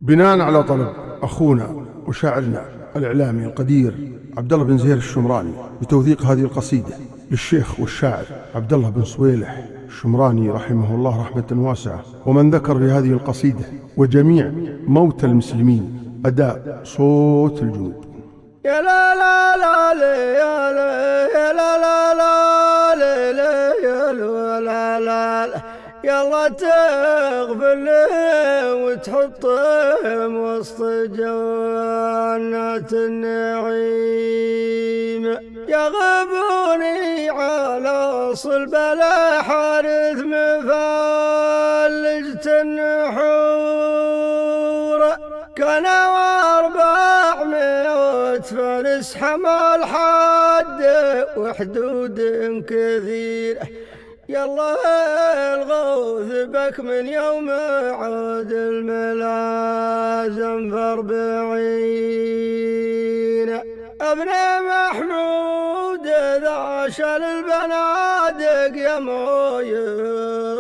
بناء على طلب أخونا وشاعرنا الإعلامي القدير عبد الله بن زهير الشمراني بتوثيق هذه القصيدة للشيخ والشاعر عبد الله بن صويلح الشمراني رحمه الله رحمة واسعة، ومن ذكر في هذه القصيدة وجميع موتى المسلمين أداء صوت الجنود. يا لا لا لا يا لا يا لا لا لا يا لا لا لا يلا تغفر له وتحطهم وسط جنات النعيم. يغبوني على صلب الحارث مفلجة النحور، كانوا 400 فارس حمل حد وحدود كثير. يلا الغوث بك من يوم عود الملازم ف40. ابن محمود ذا شال البنادق يا موي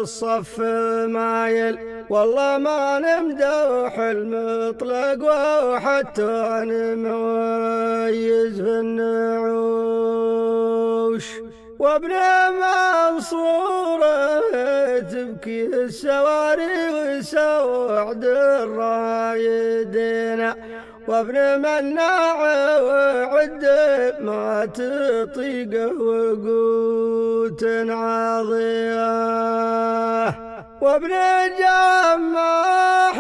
الصف مايل، والله ما نمدح المطلق وحتى نميز في النعوش. وابن منصور تبكي السواري وسوعد الرايدين، وابن مناع وعد ما تطيق وقوت عظيمة، وابن جماح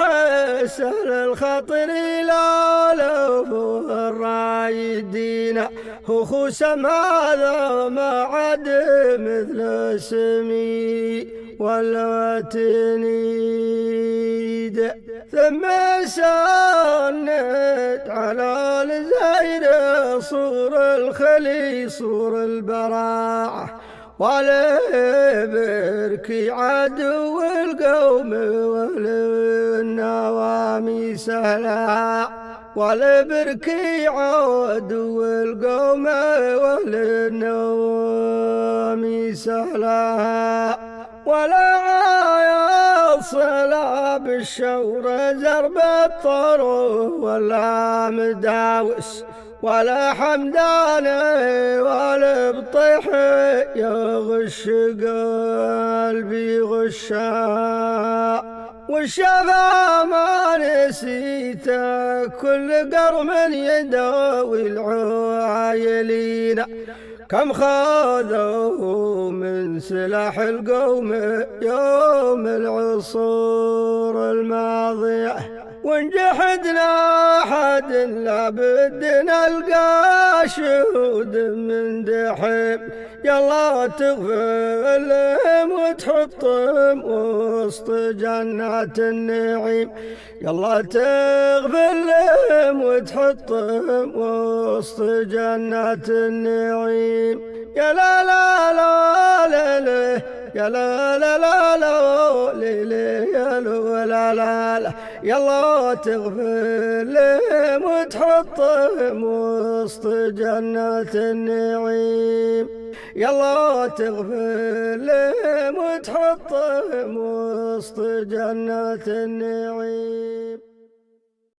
سهل الخطر لا لو الرايدين، هو خوسم هذا ما عاد مثل سمي ولا تنيد. ثم سند على الزايد صور الخلي صور البراعة، ولا بركي عدو القوم وللنوامي سهلا، ولا بركي عدو القوم وللنوامي سهلا، ولا عايا صلاب الشور زرب الطرو ولا مداوس، ولا حمداني ولا بطيح يغش قلبي غشا، والشفا ما نسيته كل قرم يداوي العايلين، كم خاذوا من سلاح القوم يوم العصور الماضية، وإن جحدنا أحد لابد نلقى شهود من دحيم. يلا تغفر لهم وتحطهم وسط جنات النعيم، يلا تغفر لهم وتحطهم وسط جنات النعيم. يا لا لا لا لا لا يا لا لا لا لا يا لا لا لا يلا تغفر لهم وتحطهم وسط جنات النعيم، يلا تغفر لهم وتحطهم وسط جنات النعيم.